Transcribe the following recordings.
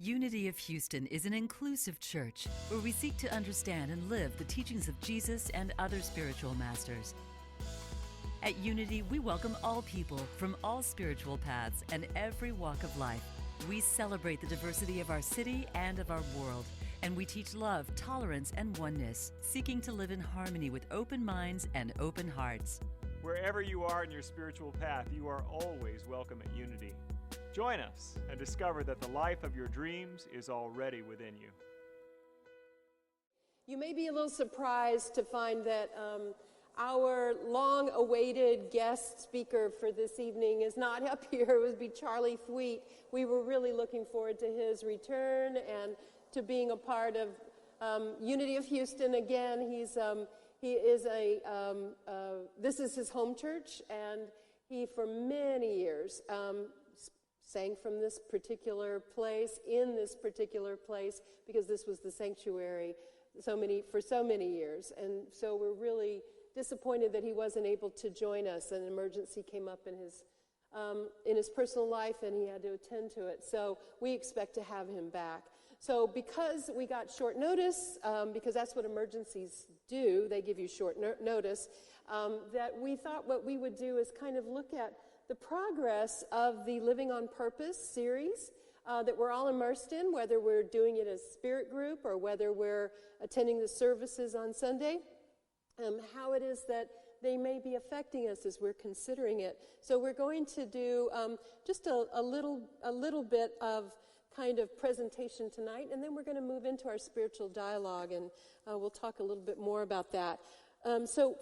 Unity of Houston is an inclusive church where we seek to understand and live the teachings of Jesus and other spiritual masters. At Unity, we welcome all people from all spiritual paths and every walk of life. We celebrate the diversity of our city and of our world, and we teach love, tolerance, and oneness, seeking to live in harmony with open minds and open hearts. Wherever you are in your spiritual path, you are always welcome at Unity. Join us and discover that the life of your dreams is already within you. You may be a little surprised to find that our long-awaited guest speaker for this evening is not up here. It would be Charlie Thweet. We were really looking forward to his return and to being a part of Unity of Houston again. This is his home church, and he, for many years, sang from this particular place, in this particular place, because this was the sanctuary for so many years. And so we're really disappointed that he wasn't able to join us. An emergency came up in his personal life, and he had to attend to it. So we expect to have him back. So because we got short notice, because that's what emergencies do, they give you short notice, that we thought what we would do is kind of look at the progress of the Living on Purpose series that we're all immersed in, whether we're doing it as spirit group or whether we're attending the services on Sunday, how it is that they may be affecting us as we're considering it. So we're going to do just a little bit of kind of presentation tonight, and then we're going to move into our spiritual dialogue, and we'll talk a little bit more about that. So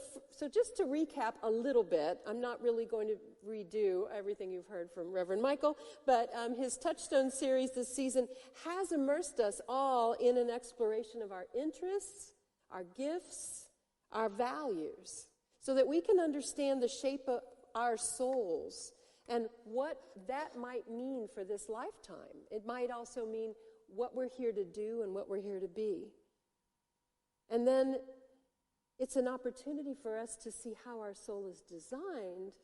just to recap a little bit, I'm not really going to redo everything you've heard from Reverend Michael, but his Touchstone series this season has immersed us all in an exploration of our interests, our gifts, our values, so that we can understand the shape of our souls and what that might mean for this lifetime. It might also mean what we're here to do and what we're here to be. And then it's an opportunity for us to see how our soul is designed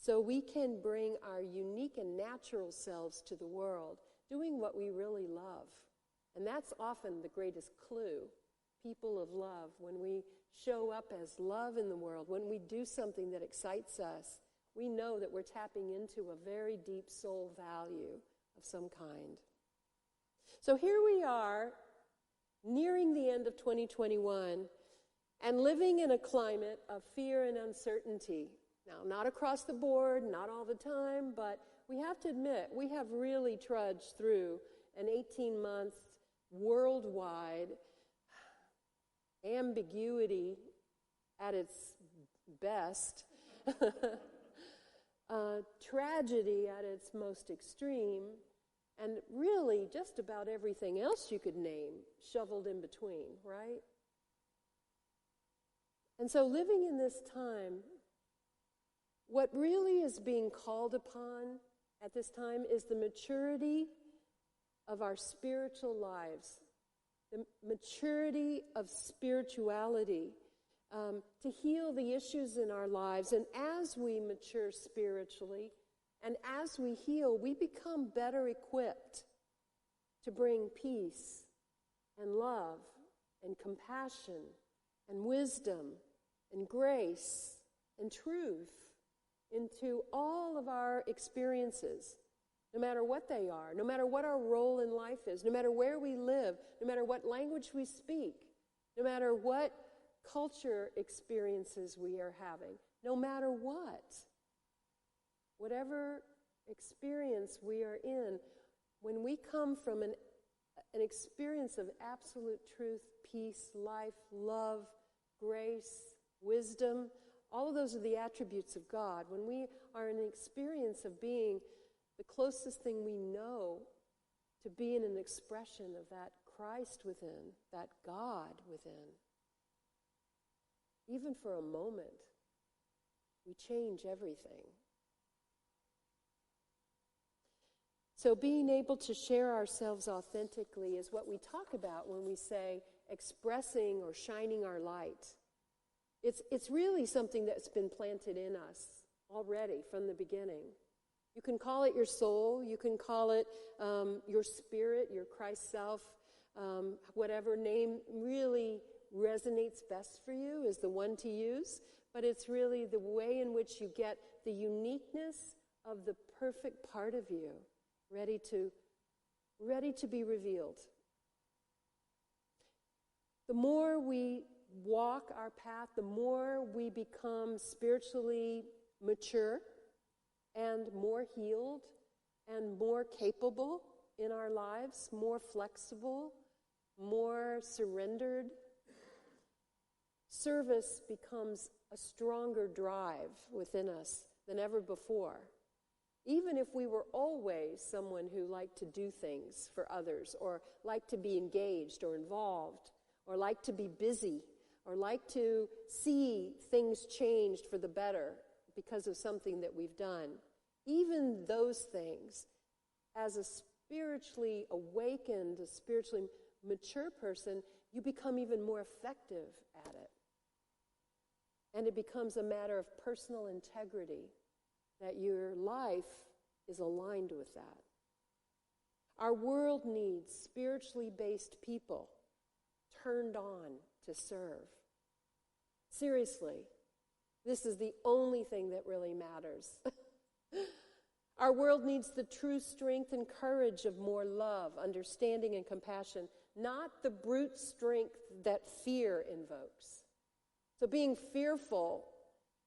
so we can bring our unique and natural selves to the world, doing what we really love. And that's often the greatest clue, people of love, when we show up as love in the world, when we do something that excites us, we know that we're tapping into a very deep soul value of some kind. So here we are, nearing the end of 2021, and living in a climate of fear and uncertainty. Now, not across the board, not all the time, but we have to admit, we have really trudged through an 18-month worldwide ambiguity at its best, tragedy at its most extreme, and really just about everything else you could name shoveled in between, right? And so living in this time, what really is being called upon at this time is the maturity of our spiritual lives, the maturity of spirituality, to heal the issues in our lives. And as we mature spiritually and as we heal, we become better equipped to bring peace and love and compassion and wisdom and grace and truth into all of our experiences, no matter what they are, no matter what our role in life is, no matter where we live, no matter what language we speak, no matter what culture experiences we are having, no matter whatever experience we are in, when we come from an experience of absolute truth, peace, life, love, grace, wisdom, all of those are the attributes of God. When we are in an experience of being the closest thing we know to being an expression of that Christ within, that God within, even for a moment, we change everything. So being able to share ourselves authentically is what we talk about when we say expressing or shining our light. It's really something that's been planted in us already from the beginning. You can call it your soul. You can call it your spirit, your Christ self. Whatever name really resonates best for you is the one to use. But it's really the way in which you get the uniqueness of the perfect part of you ready to be revealed. The more we walk our path, the more we become spiritually mature and more healed and more capable in our lives, more flexible, more surrendered. Service becomes a stronger drive within us than ever before. Even if we were always someone who liked to do things for others, or liked to be engaged or involved, or liked to be busy, or liked to see things changed for the better because of something that we've done, even those things, as a spiritually awakened, a spiritually mature person, you become even more effective at it. And it becomes a matter of personal integrity, that your life is aligned with that. Our world needs spiritually based people turned on to serve. Seriously, this is the only thing that really matters. Our world needs the true strength and courage of more love, understanding, and compassion, not the brute strength that fear invokes. So being fearful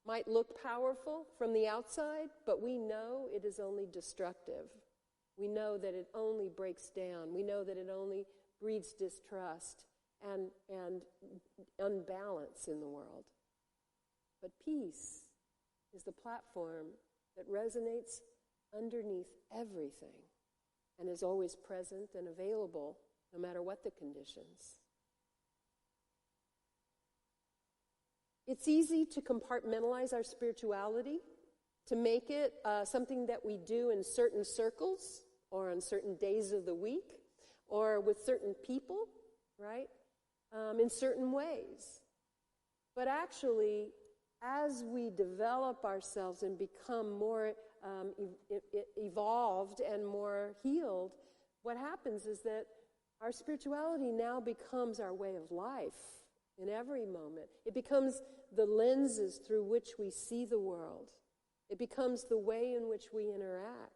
might look powerful from the outside, but we know it is only destructive. We know that it only breaks down. We know that it only breeds distrust and unbalance in the world. But peace is the platform that resonates underneath everything and is always present and available no matter what the conditions. It's easy to compartmentalize our spirituality, to make it something that we do in certain circles or on certain days of the week or with certain people, right? In certain ways. But actually, as we develop ourselves and become more evolved and more healed, what happens is that our spirituality now becomes our way of life in every moment. It becomes the lenses through which we see the world. It becomes the way in which we interact.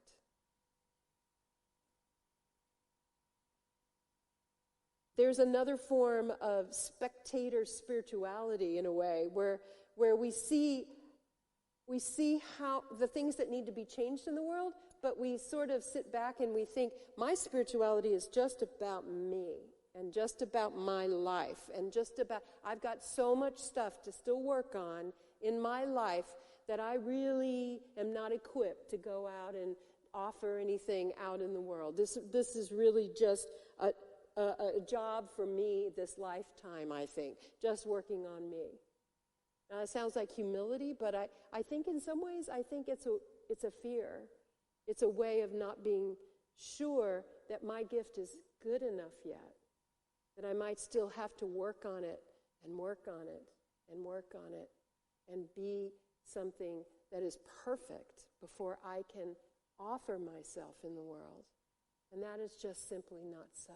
There's another form of spectator spirituality, in a way, where we see how the things that need to be changed in the world, but we sort of sit back and we think, my spirituality is just about me and just about my life and just about, I've got so much stuff to still work on in my life that I really am not equipped to go out and offer anything out in the world. This is really just a job for me this lifetime, I think, just working on me. Now, it sounds like humility, but I think in some ways, I think it's a fear. It's a way of not being sure that my gift is good enough yet, that I might still have to work on it and work on it and work on it and be something that is perfect before I can offer myself in the world. And that is just simply not so.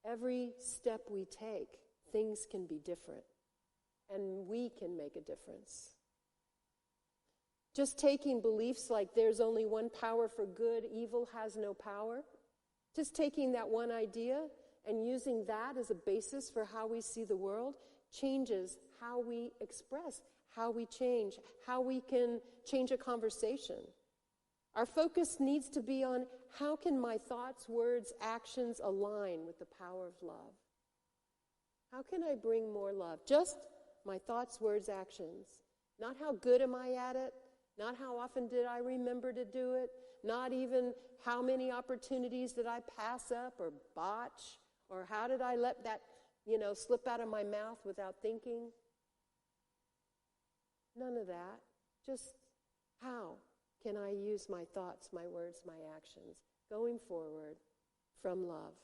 Every step we take, things can be different, and we can make a difference. Just taking beliefs like there's only one power for good, evil has no power, just taking that one idea and using that as a basis for how we see the world changes how we express, how we change, how we can change a conversation. Our focus needs to be on how can my thoughts, words, actions align with the power of love? How can I bring more love? Just my thoughts, words, actions. Not how good am I at it, not how often did I remember to do it, not even how many opportunities did I pass up or botch, or how did I let that, slip out of my mouth without thinking. None of that. Just how can I use my thoughts, my words, my actions going forward from love?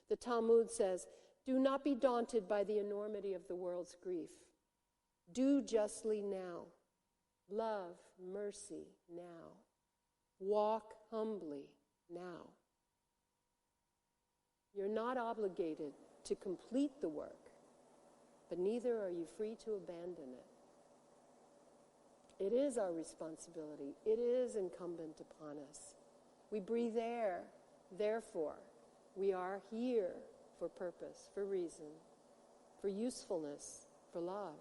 The Talmud says, do not be daunted by the enormity of the world's grief. Do justly now. Love, mercy now. Walk humbly now. You're not obligated to complete the work, but neither are you free to abandon it. It is our responsibility. It is incumbent upon us. We breathe air, therefore, we are here for purpose, for reason, for usefulness, for love.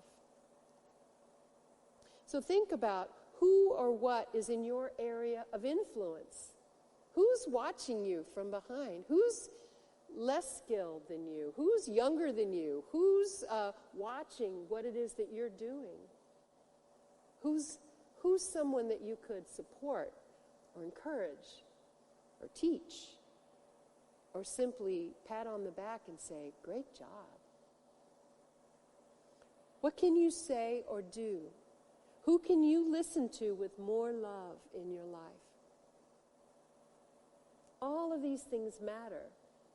So think about who or what is in your area of influence. Who's watching you from behind? Who's less skilled than you? Who's younger than you? Who's watching what it is that you're doing? Who's someone that you could support or encourage or teach or simply pat on the back and say, great job? What can you say or do? Who can you listen to with more love in your life? All of these things matter.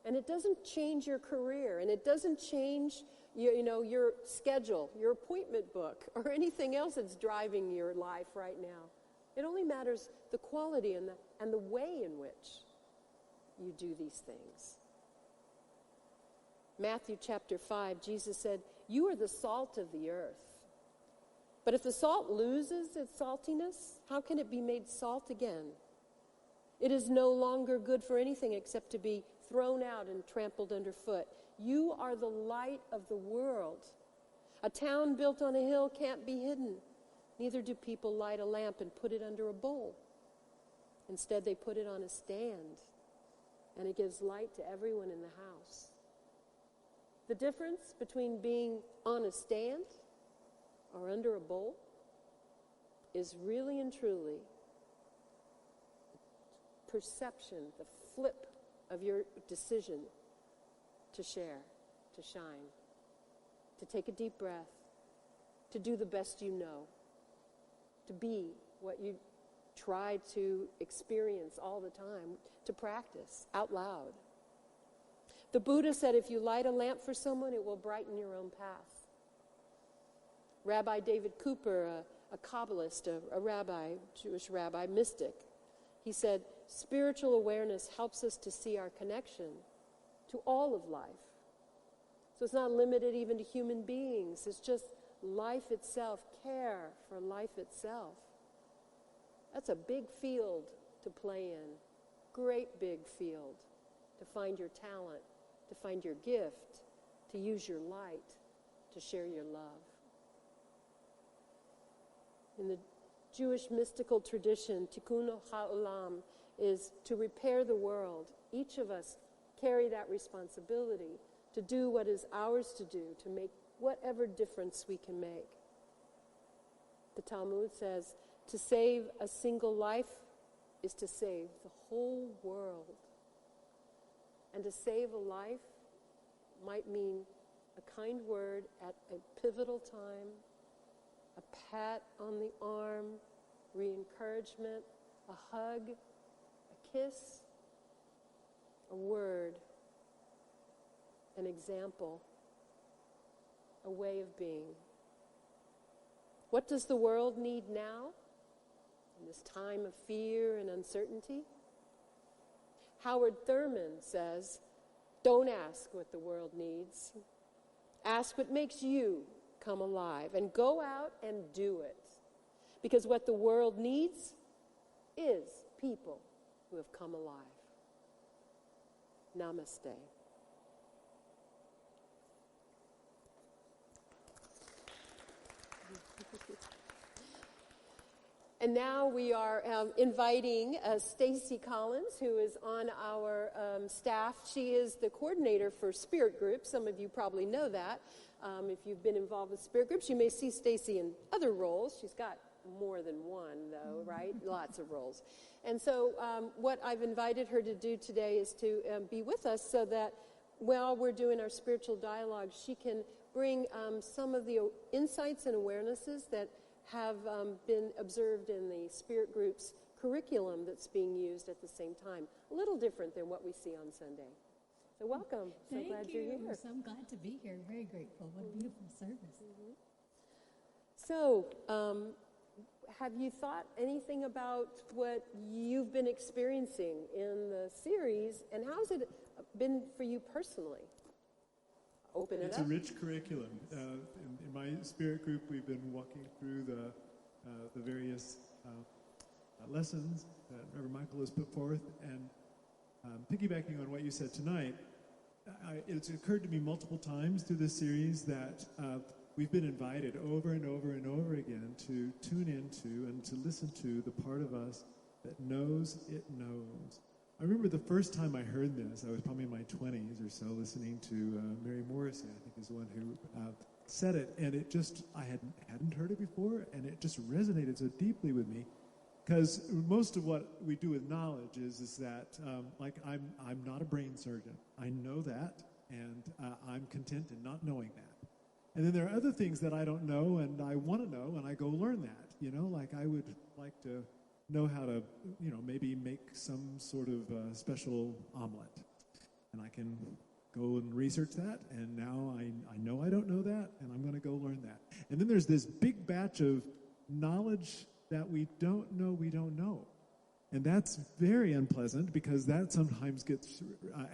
And it doesn't change your career, and it doesn't change your schedule, your appointment book, or anything else that's driving your life right now. It only matters the quality and the way in which you do these things. Matthew chapter 5, Jesus said, "You are the salt of the earth. But if the salt loses its saltiness, how can it be made salt again? It is no longer good for anything except to be thrown out and trampled underfoot. You are the light of the world. A town built on a hill can't be hidden. Neither do people light a lamp and put it under a bowl. Instead, they put it on a stand, and it gives light to everyone in the house." The difference between being on a stand or under a bowl is really and truly perception, the flip of your decision to share, to shine, to take a deep breath, to do the best you know, to be what you try to experience all the time, to practice out loud. The Buddha said if you light a lamp for someone, it will brighten your own path. Rabbi David Cooper, a Kabbalist, a rabbi, Jewish rabbi, mystic, he said, spiritual awareness helps us to see our connection to all of life. So it's not limited even to human beings. It's just life itself, care for life itself. That's a big field to play in. Great big field to find your talent, to find your gift, to use your light, to share your love. In the Jewish mystical tradition, tikkun ha'olam is to repair the world. Each of us carry that responsibility to do what is ours to do, to make whatever difference we can make. The Talmud says, to save a single life is to save the whole world. And to save a life might mean a kind word at a pivotal time, a pat on the arm, re-encouragement, a hug, a kiss, a word, an example, a way of being. What does the world need now in this time of fear and uncertainty? Howard Thurman says, don't ask what the world needs. Ask what makes you come alive, and go out and do it. Because what the world needs is people who have come alive. Namaste. And now we are inviting Stacy Collins, who is on our staff. She is the coordinator for Spirit Groups. Some of you probably know that. If you've been involved with Spirit Groups, you may see Stacy in other roles. She's got more than one, though, right? Lots of roles. And so what I've invited her to do today is to be with us so that while we're doing our spiritual dialogue, she can bring some of the insights and awarenesses that have been observed in the Spirit Group's curriculum that's being used at the same time. A little different than what we see on Sunday. So welcome. So glad you're here. I'm so glad to be here. Very grateful. What a beautiful service. So have you thought anything about what you've been experiencing in the series, and how has it been for you personally? Open it up. It's a rich curriculum. In my spirit group, we've been walking through the various lessons that Reverend Michael has put forth, and piggybacking on what you said tonight, it's occurred to me multiple times through this series that we've been invited over and over and over again to tune into and to listen to the part of us that knows it knows. I remember the first time I heard this, I was probably in my 20s or so, listening to Mary Morrissey, I think is the one who said it, and it just, I hadn't heard it before, and it just resonated so deeply with me, because most of what we do with knowledge is that, like, I'm not a brain surgeon. I know that, and I'm content in not knowing that. And then there are other things that I don't know, and I want to know, and I go learn that, you know, like I would like to know how to, you know, maybe make some sort of special omelet. And I can go and research that, and now I know I don't know that, and I'm going to go learn that. And then there's this big batch of knowledge that we don't know. And that's very unpleasant, because that sometimes gets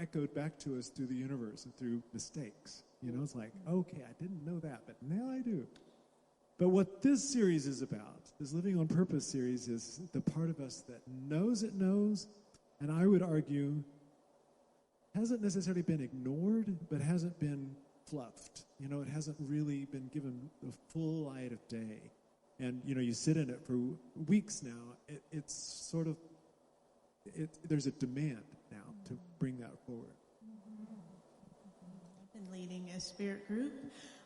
echoed back to us through the universe and through mistakes. You know, it's like, okay, I didn't know that, but now I do. But what this series is about, this Living on Purpose series, is the part of us that knows it knows, and I would argue hasn't necessarily been ignored, but hasn't been fluffed. You know, it hasn't really been given the full light of day. And, you know, you sit in it for weeks now. It's sort of, there's a demand now to bring that forward. I've been leading a spirit group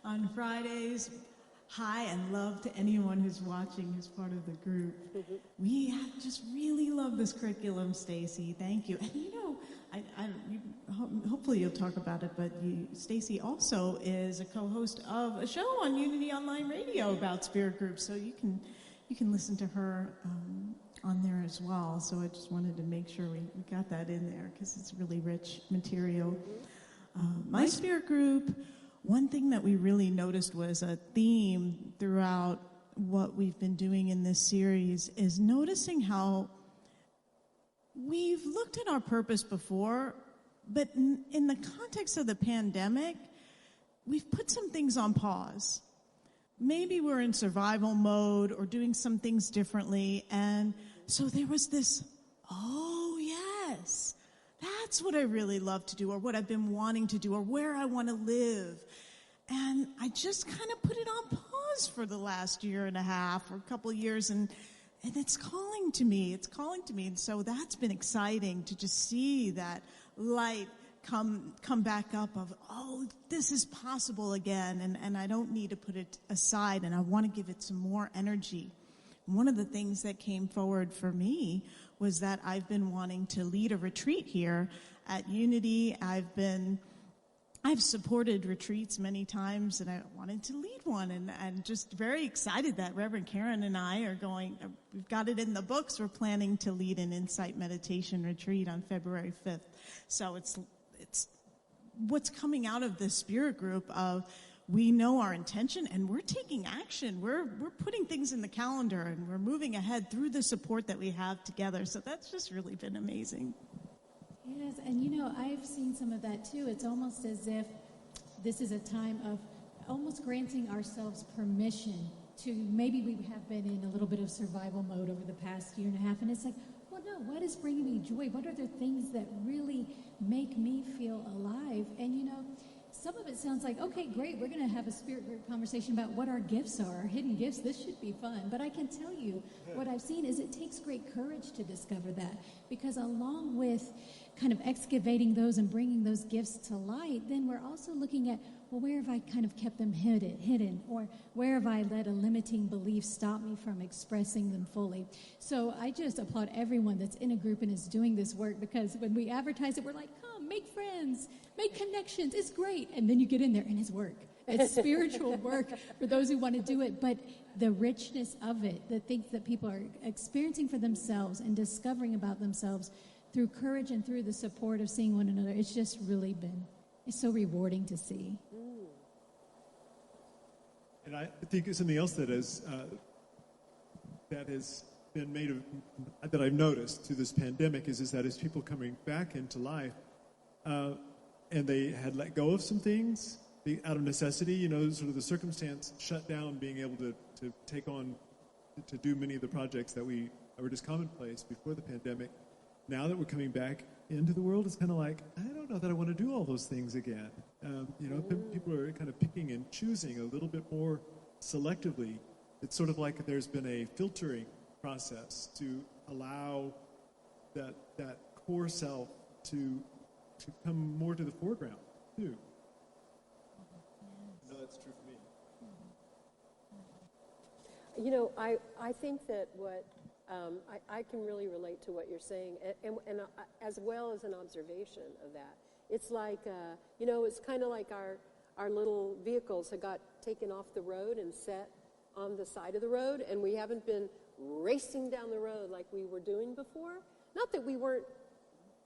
on Fridays. Hi and love to anyone who's watching who's part of the group. We have just really love this curriculum, Stacy. Thank you. And you know, hopefully you'll talk about it, but Stacy also is a co-host of a show on Unity Online Radio about spirit groups, so you can listen to her on there as well. So I just wanted to make sure we got that in there, because it's really rich material. My spirit group, one thing that we really noticed was a theme throughout what we've been doing in this series is noticing how we've looked at our purpose before, but in the context of the pandemic, we've put some things on pause. Maybe we're in survival mode or doing some things differently, and so there was this, oh yes, that's what I really love to do, or what I've been wanting to do, or where I want to live. And I just kind of put it on pause for the last year and a half or a couple of years, and it's calling to me. It's calling to me. And so that's been exciting to just see that light come back up of, oh, this is possible again, and I don't need to put it aside, and I want to give it some more energy. One of the things that came forward for me was that I've been wanting to lead a retreat here at Unity. I've supported retreats many times, and I wanted to lead one, and just very excited that Reverend Karen and I are going, we've got it in the books, we're planning to lead an insight meditation retreat on February 5th. So it's what's coming out of this spirit group of, we know our intention and we're taking action. We're putting things in the calendar, and we're moving ahead through the support that we have together. So that's just really been amazing. Yes, and you know, I've seen some of that too. It's almost as if this is a time of almost granting ourselves permission to, maybe we have been in a little bit of survival mode over the past year and a half, and it's like, well, no, what is bringing me joy? What are the things that really make me feel alive? And you know, some of it sounds like, okay, great, we're going to have a spirit group conversation about what our gifts are, our hidden gifts. This should be fun. But I can tell you, what I've seen is it takes great courage to discover that, because along with kind of excavating those and bringing those gifts to light, then we're also looking at, well, where have I kind of kept them hidden, or where have I let a limiting belief stop me from expressing them fully? So I just applaud everyone that's in a group and is doing this work, because when we advertise it, we're like, come, make friends, make connections, it's great. And then you get in there and it's work. It's spiritual work for those who want to do it, but the richness of it, the things that people are experiencing for themselves and discovering about themselves through courage and through the support of seeing one another, it's just really been, it's so rewarding to see. And I think something else that is that has been that I've noticed through this pandemic is that as people coming back into life, and they had let go of some things out of necessity, sort of the circumstance shut down being able to take on, to do many of the projects that were just commonplace before the pandemic. Now that we're coming back into the world, it's kind of like, I don't know that I want to do all those things again. People are kind of picking and choosing a little bit more selectively. It's sort of like there's been a filtering process to allow that core self to come more to the foreground, too. I know that's true for me. I think that what I can really relate to what you're saying, and as well as an observation of that. It's like, it's kind of like our little vehicles had got taken off the road and set on the side of the road, and we haven't been racing down the road like we were doing before. Not that we weren't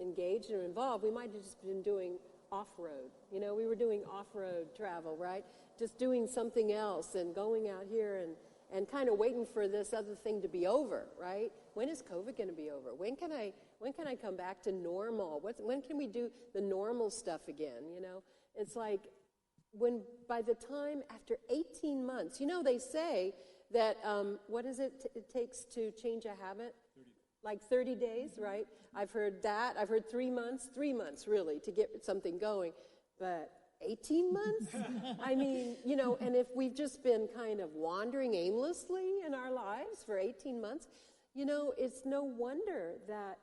engaged or involved. We might have just been doing off-road. We were doing off-road travel, right? Just doing something else and going out here and kind of waiting for this other thing to be over, right? When is COVID going to be over? When can I come back to normal? When can we do the normal stuff again, It's like by the time after 18 months, they say that, what is it takes to change a habit? 30. Like 30 days, right? I've heard that. I've heard 3 months really to get something going. But 18 months? I mean, and if we've just been kind of wandering aimlessly in our lives for 18 months, it's no wonder that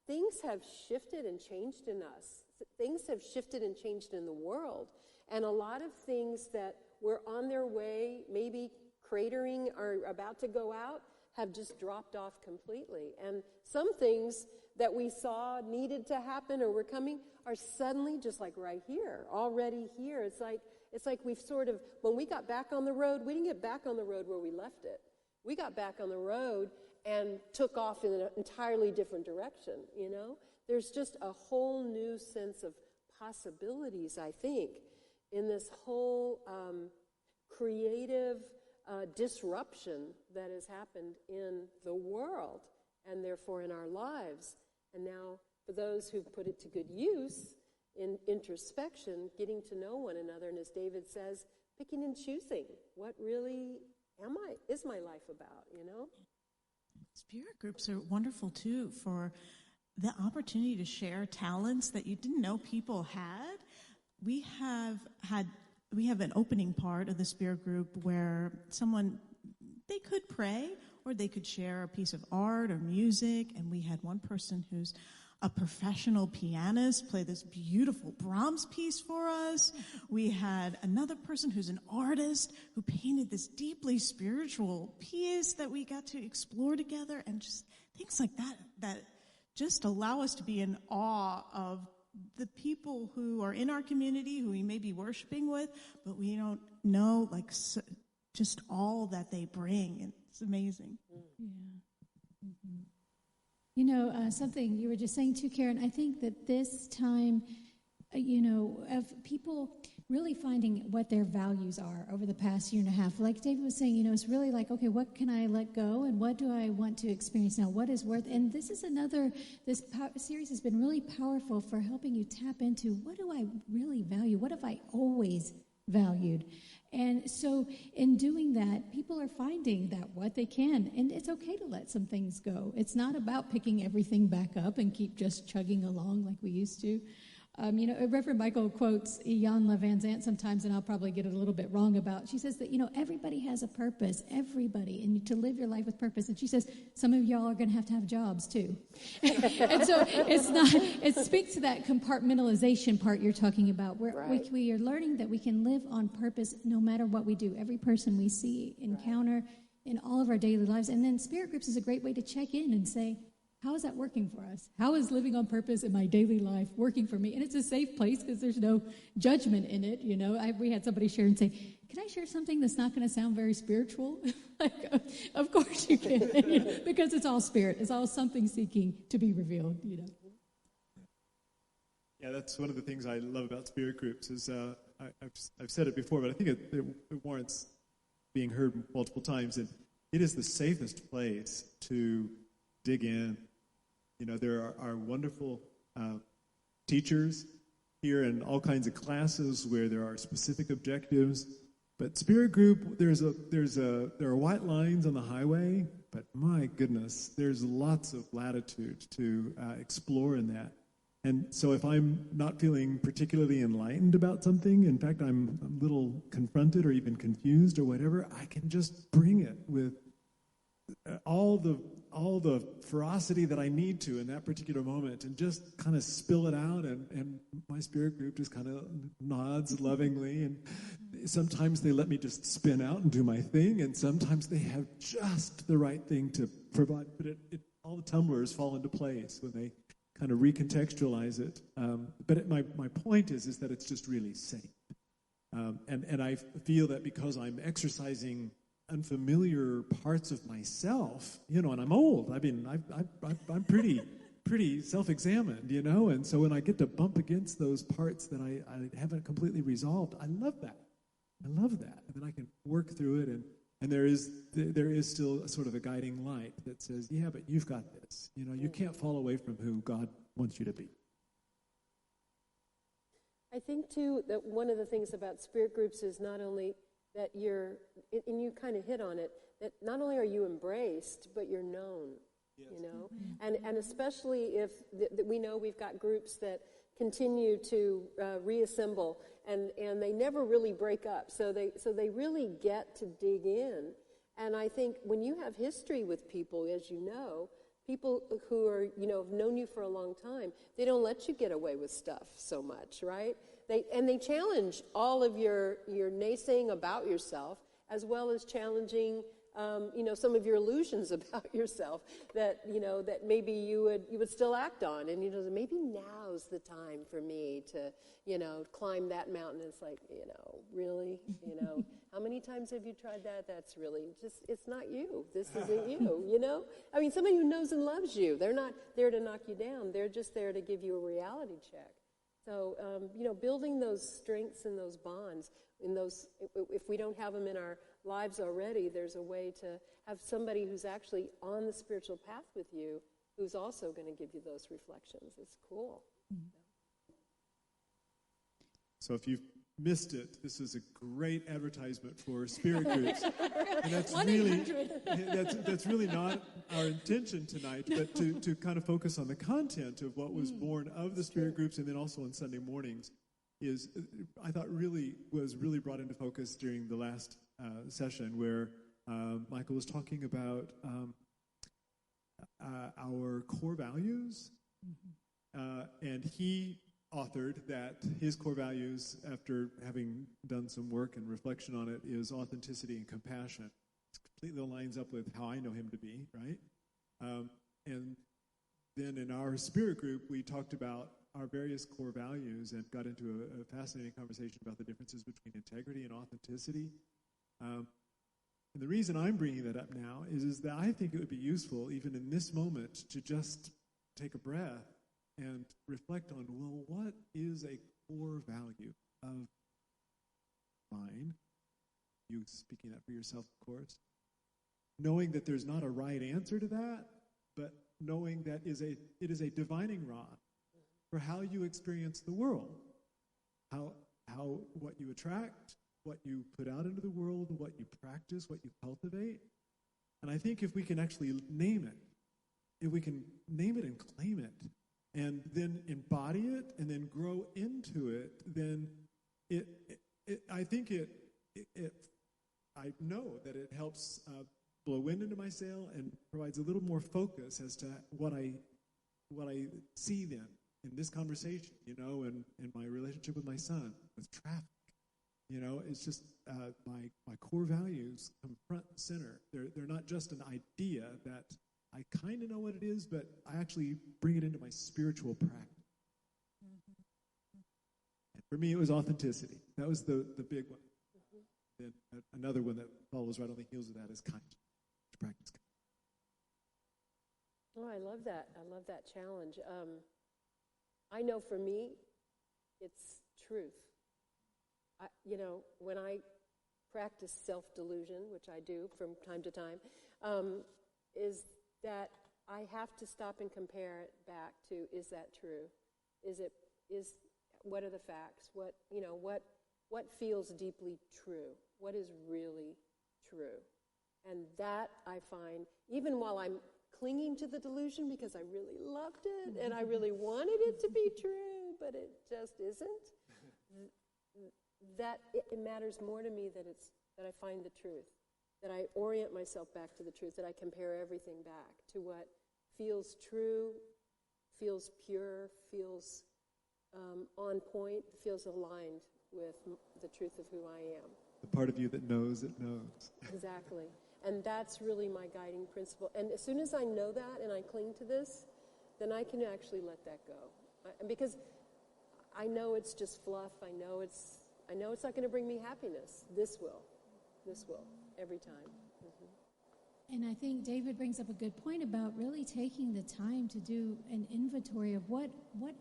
things have shifted and changed in us. Things have shifted and changed in the world. And a lot of things that were on their way, maybe cratering or about to go out, have just dropped off completely. And some things that we saw needed to happen or were coming are suddenly just like right here, already here. It's like we've sort of, when we got back on the road, we didn't get back on the road where we left it. We got back on the road and took off in an entirely different direction, There's just a whole new sense of possibilities, I think, in this whole creative disruption that has happened in the world and therefore in our lives. And now, for those who've put it to good use in introspection, getting to know one another, and as David says, picking and choosing what really is my life about, Spirit groups are wonderful, too, for the opportunity to share talents that you didn't know people had. We have an opening part of the Spirit group where they could pray or they could share a piece of art or music, and we had one person who's a professional pianist play this beautiful Brahms piece for us. We had another person who's an artist who painted this deeply spiritual piece that we got to explore together, and just things like that just allow us to be in awe of the people who are in our community, who we may be worshiping with, but we don't know, just all that they bring. And it's amazing. Yeah. Mm-hmm. Something you were just saying too, Karen, I think that this time, of people really finding what their values are over the past year and a half. Like David was saying, it's really like, okay, what can I let go and what do I want to experience now? What is worth? And this series has been really powerful for helping you tap into what do I really value? What have I always valued? And so in doing that, people are finding that what they can, and it's okay to let some things go. It's not about picking everything back up and keep just chugging along like we used to. Reverend Michael quotes Jan Van Zant sometimes, and I'll probably get it a little bit wrong about. She says that, everybody has a purpose, everybody, and to live your life with purpose. And she says, some of y'all are going to have jobs too. And so it speaks to that compartmentalization part you're talking about, where right. we are learning that we can live on purpose no matter what we do. Every person we see, encounter in all of our daily lives. And then Spirit Groups is a great way to check in and say, how is that working for us? How is living on purpose in my daily life working for me? And it's a safe place because there's no judgment in it. We had somebody share and say, can I share something that's not going to sound very spiritual? Of course you can, because it's all spirit. It's all something seeking to be revealed, Yeah, that's one of the things I love about Spirit groups is I've said it before, but I think it warrants being heard multiple times. And it is the safest place to dig in. You know, there are wonderful teachers here in all kinds of classes where there are specific objectives. But Spirit Group, there are white lines on the highway, but my goodness, there's lots of latitude to explore in that. And so if I'm not feeling particularly enlightened about something, in fact, I'm a little confronted or even confused or whatever, I can just bring it with all the ferocity that I need to in that particular moment and just kind of spill it out, and my Spirit Group just kind of nods lovingly, and sometimes they let me just spin out and do my thing, and sometimes they have just the right thing to provide, but all the tumblers fall into place when they kind of recontextualize it. But my point is that it's just really safe. And I feel that because I'm exercising unfamiliar parts of myself, you know, and I'm old. I mean, I'm pretty self-examined, you know, and so when I get to bump against those parts that I haven't completely resolved, I love that. I love that. And then I can work through it, and there is still a sort of a guiding light that says, yeah, but you've got this. You know, you can't fall away from who God wants you to be. I think, too, that one of the things about Spirit Groups is not only that and you kind of hit on it, that not only are you embraced, but you're known, yes. You know? And especially if we know we've got groups that continue to reassemble, and they never really break up, so they really get to dig in. And I think when you have history with people, as you know, people who are, you know, have known you for a long time, they don't let you get away with stuff so much, right? They challenge all of your naysaying about yourself, as well as challenging, you know, some of your illusions about yourself that, you know, that maybe you would still act on. And, you know, maybe now's the time for me to, you know, climb that mountain. It's like, you know, really, you know, how many times have you tried that? That's really just, it's not you. This isn't you, you know? I mean, somebody who knows and loves you, they're not there to knock you down. They're just there to give you a reality check. So, you know, building those strengths and those bonds, if we don't have them in our lives already, there's a way to have somebody who's actually on the spiritual path with you who's also going to give you those reflections. It's cool. Mm-hmm. So if you've missed it, this is a great advertisement for Spirit Groups. And that's really not our intention tonight, but to kind of focus on the content of what was born of the Spirit Groups, and then also on Sunday mornings is, I thought, was really brought into focus during the last session, where Michael was talking about our core values, and he authored that his core values, after having done some work and reflection on it, is authenticity and compassion. It completely lines up with how I know him to be, right? And then in our Spirit Group, we talked about our various core values and got into a fascinating conversation about the differences between integrity and authenticity. And the reason I'm bringing that up now is that I think it would be useful, even in this moment, to just take a breath and reflect on, well, what is a core value of mine? You speaking that for yourself, of course. Knowing that there's not a right answer to that, but knowing that it is a divining rod for how you experience the world, how what you attract, what you put out into the world, what you practice, what you cultivate. And I think if we can actually name it, if we can name it and claim it, and then embody it, and then grow into it, then I know that it helps blow wind into my sail and provides a little more focus as to what I see then in this conversation, you know, and in my relationship with my son, with traffic. You know, it's just my core values come front and center. They're not just an idea that I kind of know what it is, but I actually bring it into my spiritual practice. Mm-hmm. And for me, it was authenticity. That was the big one. Mm-hmm. Then another one that follows right on the heels of that is kindness. To practice kindness. Oh, I love that. I love that challenge. I know for me, it's truth. You know, when I practice self-delusion, which I do from time to time, is that I have to stop and compare it back to, is that true? What are the facts? What feels deeply true? What is really true? And that I find, even while I'm clinging to the delusion because I really loved it and I really wanted it to be true, but it just isn't, that it matters more to me that I find the truth, that I orient myself back to the truth, that I compare everything back to what feels true, feels pure, feels on point, feels aligned with the truth of who I am. The part of you that knows it knows. Exactly. And that's really my guiding principle. And as soon as I know that and I cling to this, then I can actually let that go. Because I know it's just fluff. I know it's not going to bring me happiness. This will. Every time. Mm-hmm. And I think David brings up a good point about really taking the time to do an inventory of what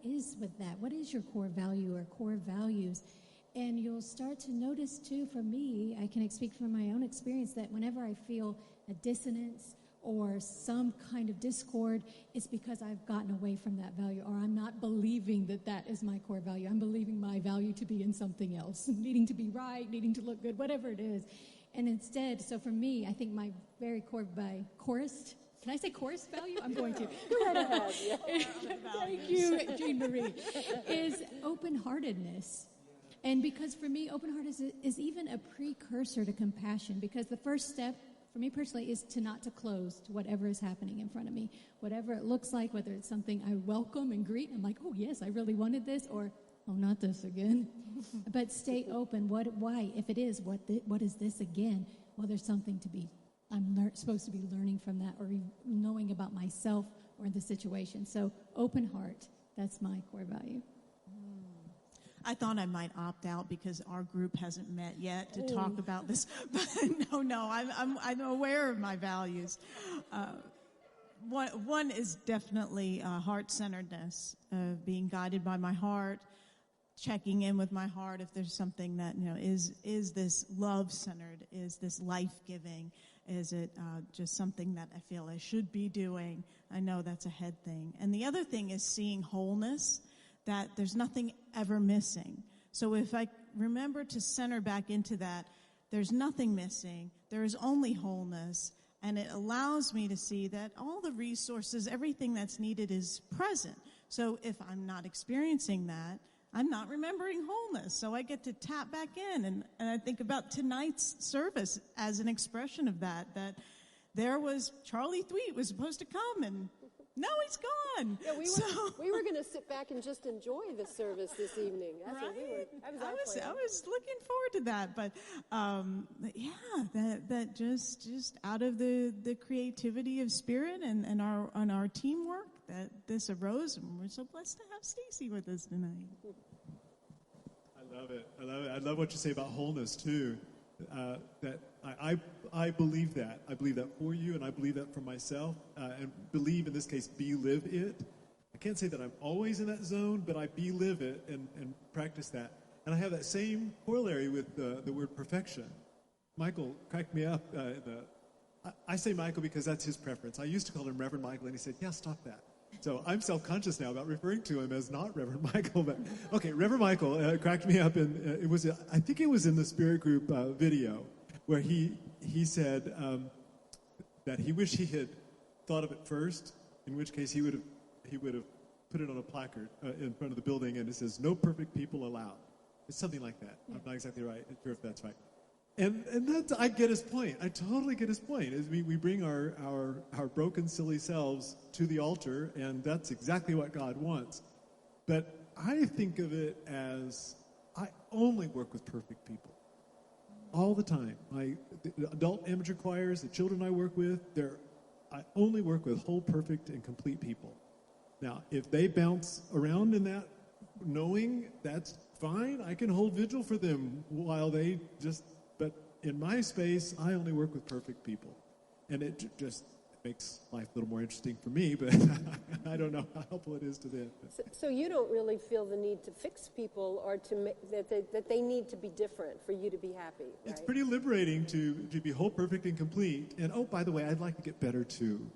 is with that. What is your core value or core values? And you'll start to notice, too, for me, I can speak from my own experience, that whenever I feel a dissonance or some kind of discord, it's because I've gotten away from that value, or I'm not believing that is my core value. I'm believing my value to be in something else, needing to be right, needing to look good, whatever it is. And instead, so for me, I think my very chorus, can I say chorus value? I'm going to. Go right ahead. Yeah. Thank you, Jean Marie, is open-heartedness. And because for me, open-heartedness is even a precursor to compassion, because the first step for me personally is not to close to whatever is happening in front of me, whatever it looks like, whether it's something I welcome and greet, and I'm like, oh yes, I really wanted this, or oh, not this again. But stay open. Why? If it is, what is this again? Well, there's something to be, I'm supposed to be learning from that, or knowing about myself or the situation. So open heart, that's my core value. I thought I might opt out because our group hasn't met yet to talk about this. But no, I'm aware of my values. One is definitely heart-centeredness, being guided by my heart, checking in with my heart if there's something that, is this love-centered? Is this life-giving? Is it just something that I feel I should be doing? I know that's a head thing. And the other thing is seeing wholeness, that there's nothing ever missing. So if I remember to center back into that, there's nothing missing, there is only wholeness, and it allows me to see that all the resources, everything that's needed is present. So if I'm not experiencing that, I'm not remembering wholeness. So I get to tap back in, and I think about tonight's service as an expression of that there was Charlie Thweet was supposed to come, and no, he's gone. Yeah, we were going to sit back and just enjoy the service this evening. That's right? What we were. I was looking forward to that, but that just out of the creativity of spirit and our teamwork, that this arose, and we're so blessed to have Stacy with us tonight. I love it. I love what you say about wholeness too. That I believe that. I believe that for you, and I believe that for myself. And believe, in this case, live it. I can't say that I'm always in that zone, but I live it and practice that. And I have that same corollary with the word perfection. Michael cracked me up. I say Michael because that's his preference. I used to call him Reverend Michael, and he said, yeah, stop that. So I'm self-conscious now about referring to him as not Reverend Michael. But okay, Reverend Michael cracked me up, and I think it was in the Spirit Group video where he said that he wished he had thought of it first, in which case he would have put it on a placard in front of the building, and it says, "No perfect people allowed." It's something like that. Yeah. I'm not exactly sure if that's right. And that's, I get his point. I totally get his point. Is we bring our broken, silly selves to the altar, and that's exactly what God wants. But I think of it as I only work with perfect people. All the time. The adult amateur choirs, the children I work with, I only work with whole, perfect, and complete people. Now, if they bounce around in that knowing, that's fine. I can hold vigil for them while they just... But in my space, I only work with perfect people. And it just makes life a little more interesting for me, but I don't know how helpful it is to them. So you don't really feel the need to fix people or to that they need to be different for you to be happy, right? It's pretty liberating to be whole, perfect, and complete. And oh, by the way, I'd like to get better too.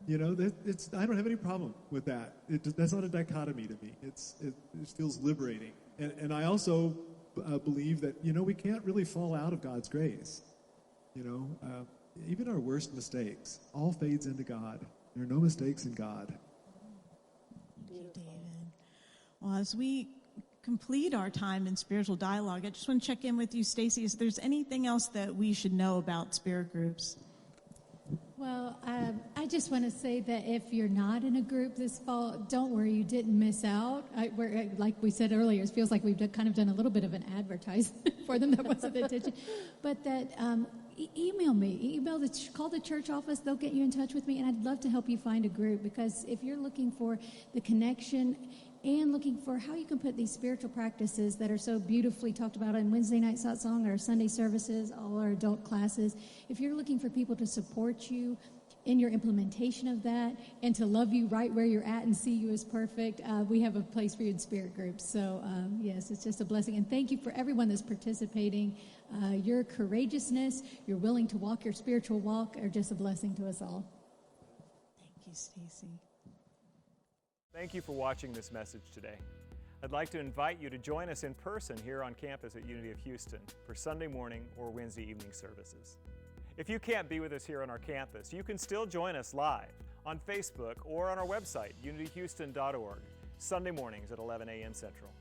You know, I don't have any problem with that. That's not a dichotomy to me. It feels liberating. And I also believe that, you know, we can't really fall out of God's grace. You know, even our worst mistakes all fades into God. There are no mistakes in God. Thank you, David. Well, as we complete our time in spiritual dialogue, I just want to check in with you, Stacy. Is there's anything else that we should know about spirit groups? Well, I just want to say that if you're not in a group this fall, don't worry, you didn't miss out. Like we said earlier, it feels like we've kind of done a little bit of an advertisement for them that wasn't intention. But that email me, call the church office. They'll get you in touch with me, and I'd love to help you find a group, because if you're looking for the connection and looking for how you can put these spiritual practices that are so beautifully talked about in Wednesday Night Satsang, our Sunday services, all our adult classes, if you're looking for people to support you in your implementation of that and to love you right where you're at and see you as perfect, we have a place for you in spirit groups. So, yes, it's just a blessing. And thank you for everyone that's participating. Your courageousness, your willing to walk your spiritual walk are just a blessing to us all. Thank you, Stacy. Thank you for watching this message today. I'd like to invite you to join us in person here on campus at Unity of Houston for Sunday morning or Wednesday evening services. If you can't be with us here on our campus, you can still join us live on Facebook or on our website, unityhouston.org, Sunday mornings at 11 a.m. Central.